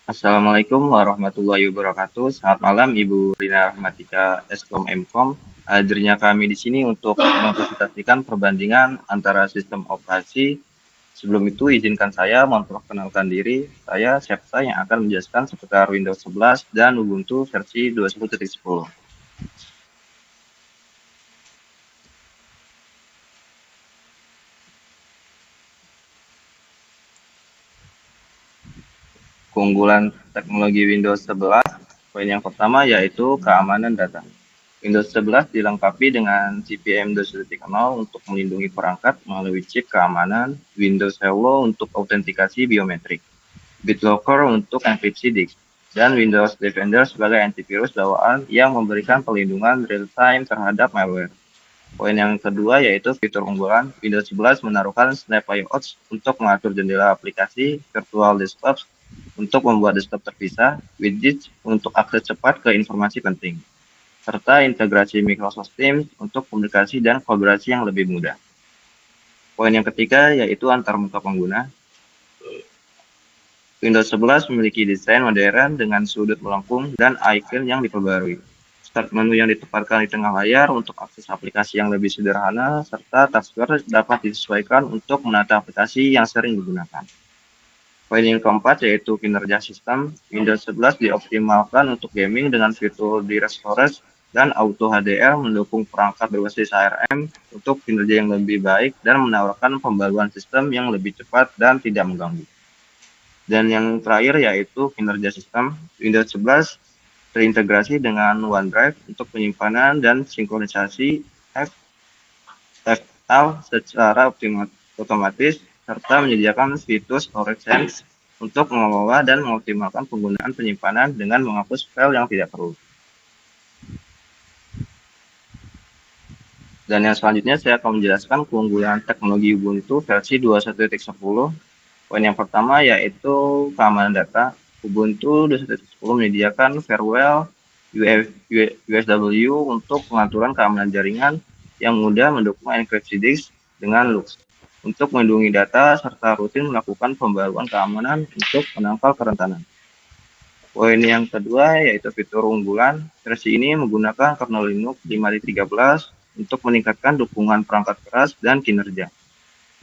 Assalamualaikum warahmatullahi wabarakatuh. Selamat malam Ibu Rina Rahmatika Eskom Mkom. Hadirnya kami di sini untuk mempresentasikan perbandingan antara sistem operasi. Sebelum itu izinkan saya memperkenalkan diri. Saya Syafsa yang akan menjelaskan seputar Windows 11 dan Ubuntu versi 21.10. Keunggulan teknologi Windows 11, poin yang pertama yaitu keamanan data. Windows 11 dilengkapi dengan CPM 2.0 untuk melindungi perangkat melalui chip keamanan, Windows Hello untuk autentikasi biometrik, BitLocker untuk enkripsi disk, dan Windows Defender sebagai antivirus bawaan yang memberikan perlindungan real-time terhadap malware. Poin yang kedua yaitu fitur unggulan, Windows 11 menaruhkan Snap Layouts untuk mengatur jendela aplikasi, virtual desktop untuk membuat desktop terpisah, widgets untuk akses cepat ke informasi penting, serta integrasi Microsoft Teams untuk komunikasi dan kolaborasi yang lebih mudah. Poin yang ketiga yaitu antarmuka pengguna. Windows 11 memiliki desain modern dengan sudut melengkung dan icon yang diperbarui. Start menu yang ditempatkan di tengah layar untuk akses aplikasi yang lebih sederhana, serta taskbar dapat disesuaikan untuk menata aplikasi yang sering digunakan. Poin yang keempat yaitu kinerja sistem. Windows 11 dioptimalkan untuk gaming dengan fitur direct storage dan auto HDR mendukung perangkat berbasis ARM untuk kinerja yang lebih baik dan menawarkan pembaruan sistem yang lebih cepat dan tidak mengganggu. Dan yang terakhir yaitu kinerja sistem. Windows 11 terintegrasi dengan OneDrive untuk penyimpanan dan sinkronisasi file secara otomatis, serta menyediakan fitur storage sense untuk mengelola dan mengoptimalkan penggunaan penyimpanan dengan menghapus file yang tidak perlu. Dan yang selanjutnya saya akan menjelaskan keunggulan teknologi Ubuntu versi 21.10. Poin yang pertama yaitu keamanan data. Ubuntu 21.10 menyediakan firewall USW untuk pengaturan keamanan jaringan yang mudah mendukung enkripsi disk dengan Lux untuk melindungi data serta rutin melakukan pembaruan keamanan untuk menangkal kerentanan. Poin yang kedua yaitu fitur unggulan. Versi ini menggunakan kernel Linux 5.13 untuk meningkatkan dukungan perangkat keras dan kinerja.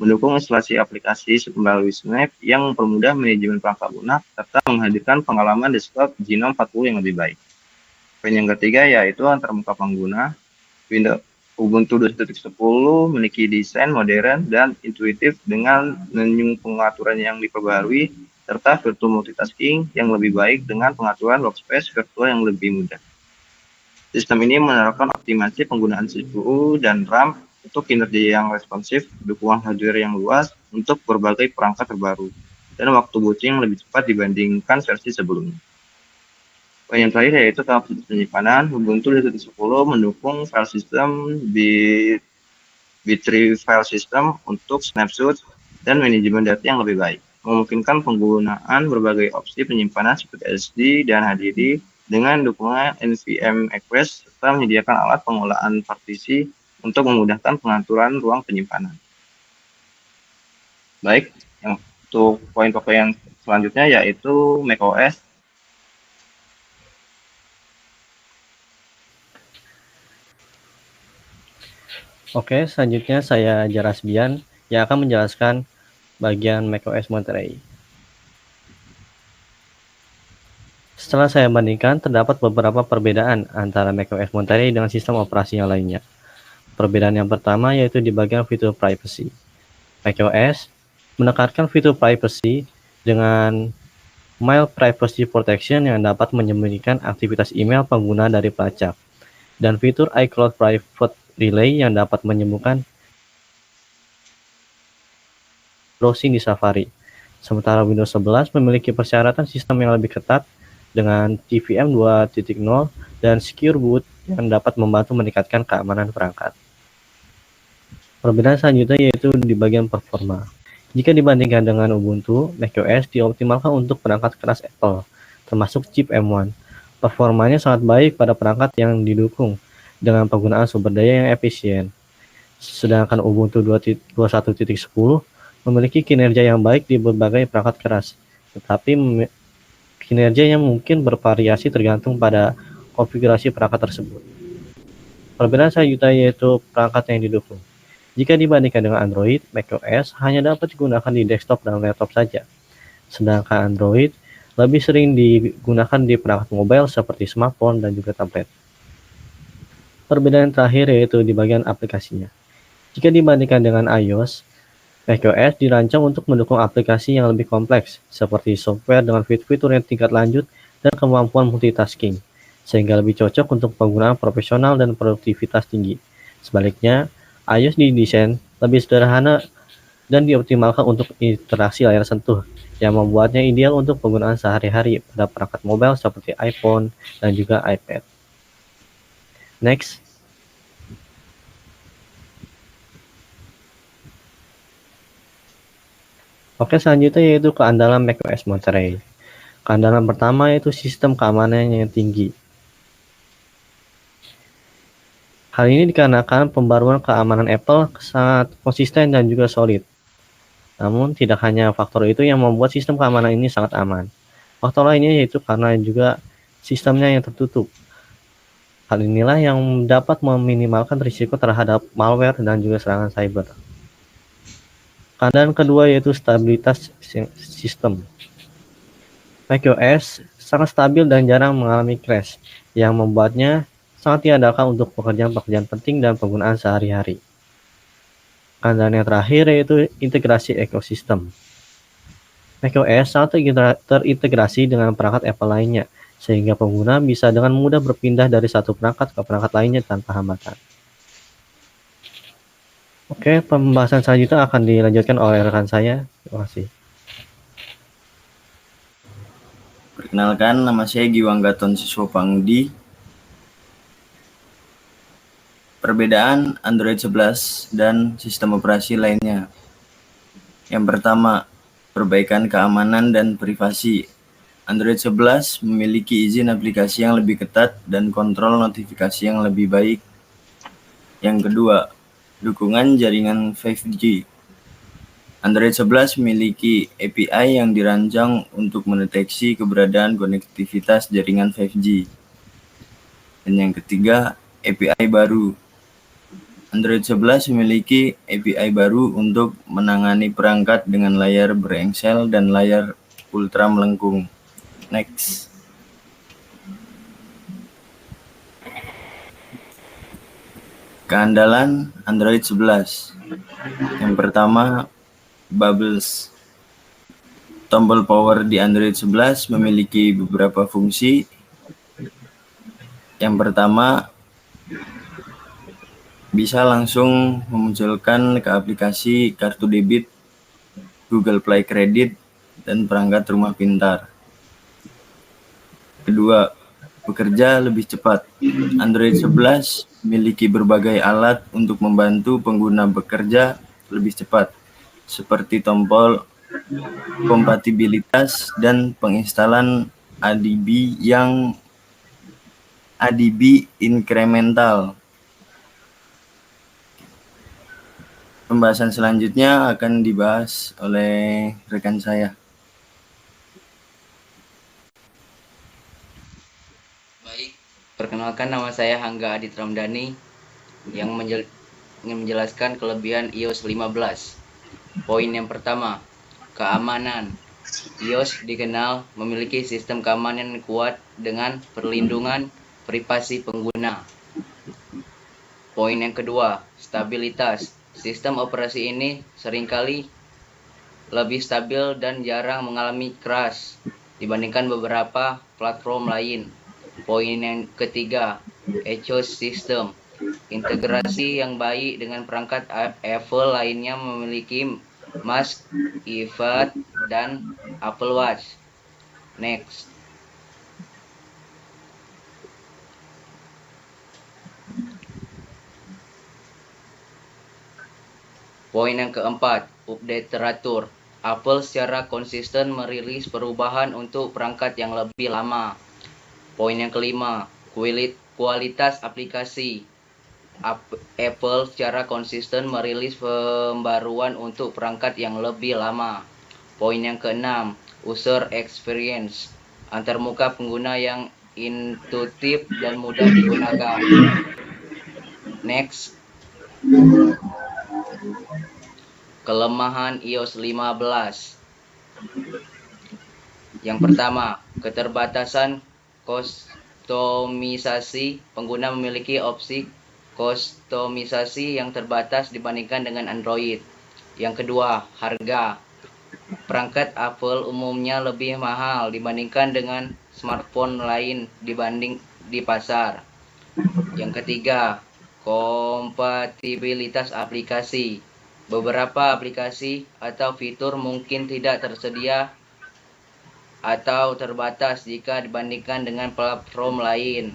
Mendukung instalasi aplikasi melalui Snap yang mempermudah manajemen perangkat lunak serta menghadirkan pengalaman desktop Genome 40 yang lebih baik. Poin yang ketiga yaitu antarmuka pengguna. Windows Ubuntu 21.10 memiliki desain modern dan intuitif dengan menu pengaturan yang diperbarui serta virtual multitasking yang lebih baik dengan pengaturan workspace virtual yang lebih mudah. Sistem ini menerapkan optimasi penggunaan CPU dan RAM untuk kinerja yang responsif, dukungan hardware yang luas untuk berbagai perangkat terbaru, dan waktu booting yang lebih cepat dibandingkan versi sebelumnya. Poin yang terakhir yaitu kapasitas penyimpanan. Ubuntu 21.10 mendukung file system B3 file system untuk snapshot dan manajemen data yang lebih baik, memungkinkan penggunaan berbagai opsi penyimpanan seperti SD dan HDD dengan dukungan NVMe Express serta menyediakan alat pengolahan partisi untuk memudahkan pengaturan ruang penyimpanan. Baik, untuk poin-poin yang selanjutnya yaitu macOS. Oke, selanjutnya saya Jarasbian yang akan menjelaskan bagian macOS Monterey. Setelah saya bandingkan, terdapat beberapa perbedaan antara macOS Monterey dengan sistem operasi yang lainnya. Perbedaan yang pertama yaitu di bagian fitur privacy. macOS menekankan fitur privacy dengan Mail Privacy Protection yang dapat menyembunyikan aktivitas email pengguna dari pelacak, dan fitur iCloud Private Relay yang dapat menyembuhkan browsing di Safari. Sementara Windows 11 memiliki persyaratan sistem yang lebih ketat dengan TVM 2.0 dan Secure Boot yang dapat membantu meningkatkan keamanan perangkat. Perbedaan selanjutnya yaitu di bagian performa. Jika dibandingkan dengan Ubuntu, macOS dioptimalkan untuk perangkat keras Apple, termasuk chip M1. Performanya sangat baik pada perangkat yang didukung dengan penggunaan sumber daya yang efisien. Sedangkan Ubuntu 21.10 memiliki kinerja yang baik di berbagai perangkat keras, tetapi Kinerjanya mungkin bervariasi tergantung pada konfigurasi perangkat tersebut. Perbedaan selanjutnya yaitu perangkat yang didukung. Jika dibandingkan dengan Android, macOS hanya dapat digunakan di desktop dan laptop saja. Sedangkan Android lebih sering digunakan di perangkat mobile seperti smartphone dan juga tablet. Perbedaan terakhir yaitu di bagian aplikasinya. Jika dibandingkan dengan iOS, macOS dirancang untuk mendukung aplikasi yang lebih kompleks, seperti software dengan fitur-fitur yang tingkat lanjut dan kemampuan multitasking, sehingga lebih cocok untuk penggunaan profesional dan produktivitas tinggi. Sebaliknya, iOS didesain lebih sederhana dan dioptimalkan untuk interaksi layar sentuh, yang membuatnya ideal untuk penggunaan sehari-hari pada perangkat mobile seperti iPhone dan juga iPad. Next. Oke, selanjutnya yaitu keandalan macOS Monterey. Keandalan pertama yaitu sistem keamanan yang tinggi. Hal ini dikarenakan pembaruan keamanan Apple sangat konsisten dan juga solid. Namun, tidak hanya faktor itu yang membuat sistem keamanan ini sangat aman. Faktor lainnya yaitu karena juga sistemnya yang tertutup. Hal inilah yang dapat meminimalkan risiko terhadap malware dan juga serangan cyber. Keadaan kedua yaitu stabilitas sistem. macOS sangat stabil dan jarang mengalami crash, yang membuatnya sangat diandalkan untuk pekerjaan-pekerjaan penting dan penggunaan sehari-hari. Keadaan yang terakhir yaitu integrasi ekosistem. macOS sangat terintegrasi dengan perangkat Apple lainnya, sehingga pengguna bisa dengan mudah berpindah dari satu perangkat ke perangkat lainnya tanpa hambatan. Oke, pembahasan selanjutnya akan dilanjutkan oleh rekan saya. Terima kasih. Perkenalkan, nama saya Giwang Gaton Siswa Pangudi. Perbedaan Android 11 dan sistem operasi lainnya. Yang pertama, perbaikan keamanan dan privasi. Android 11 memiliki izin aplikasi yang lebih ketat dan kontrol notifikasi yang lebih baik. Yang kedua, dukungan jaringan 5G. Android 11 memiliki API yang dirancang untuk mendeteksi keberadaan konektivitas jaringan 5G. Dan yang ketiga, API baru. Android 11 memiliki API baru untuk menangani perangkat dengan layar berengsel dan layar ultra melengkung. Next. Keandalan Android 11. Yang pertama, Bubbles. Tombol power di Android 11 memiliki beberapa fungsi. Yang pertama, bisa langsung memunculkan ke aplikasi kartu debit, Google Play Credit, dan perangkat rumah pintar. Kedua, bekerja lebih cepat. Android 11 memiliki berbagai alat untuk membantu pengguna bekerja lebih cepat, seperti tombol kompatibilitas dan penginstalan ADB incremental. Pembahasan selanjutnya akan dibahas oleh rekan saya. Baik, perkenalkan nama saya Hangga Adit Ramdhani yang menjelaskan kelebihan iOS 15. Poin yang pertama, keamanan. iOS dikenal memiliki sistem keamanan yang kuat dengan perlindungan privasi pengguna. Poin yang kedua, stabilitas. Sistem operasi ini seringkali lebih stabil dan jarang mengalami crash dibandingkan beberapa platform lain. Poin yang ketiga, ecosystem. Integrasi yang baik dengan perangkat Apple lainnya memiliki Mac, iPad, dan Apple Watch. Next. Poin yang keempat, update teratur. Apple secara konsisten merilis perubahan untuk perangkat yang lebih lama. Poin yang kelima, kualitas aplikasi. Apple secara konsisten merilis pembaruan untuk perangkat yang lebih lama. Poin yang keenam, user experience. antarmuka pengguna yang intuitif dan mudah digunakan. Next. Kelemahan iOS 15. Yang pertama, keterbatasan kustomisasi. Pengguna memiliki opsi kustomisasi yang terbatas dibandingkan dengan Android. Yang kedua, harga. Perangkat Apple umumnya lebih mahal dibandingkan dengan smartphone lain di pasar. Yang ketiga, kompatibilitas aplikasi. Beberapa aplikasi atau fitur mungkin tidak tersedia atau terbatas jika dibandingkan dengan platform lain.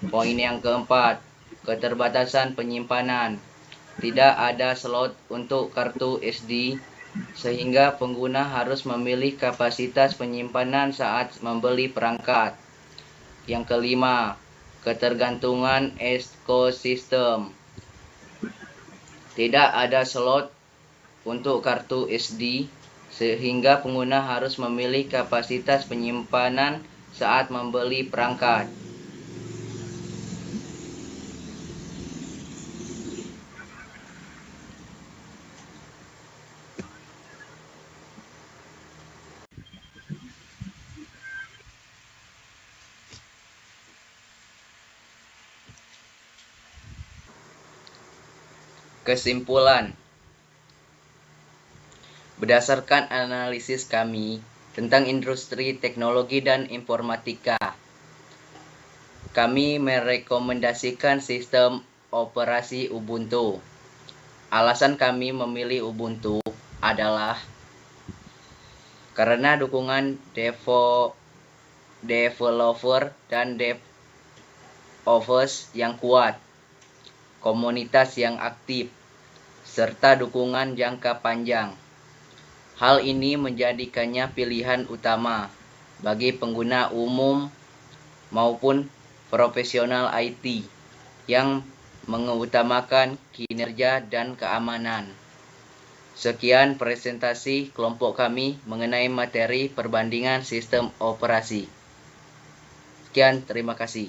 Poin yang keempat, keterbatasan penyimpanan. Tidak ada slot untuk kartu SD, sehingga pengguna harus memilih kapasitas penyimpanan saat membeli perangkat. Yang kelima, ketergantungan ekosistem. Tidak ada slot untuk kartu SD, sehingga pengguna harus memilih kapasitas penyimpanan saat membeli perangkat. Kesimpulan. Berdasarkan analisis kami tentang industri teknologi dan informatika, kami merekomendasikan sistem operasi Ubuntu. Alasan kami memilih Ubuntu adalah karena dukungan developer dan DevOps yang kuat, komunitas yang aktif, serta dukungan jangka panjang. Hal ini menjadikannya pilihan utama bagi pengguna umum maupun profesional IT yang mengutamakan kinerja dan keamanan. Sekian presentasi kelompok kami mengenai materi perbandingan sistem operasi. Sekian, terima kasih.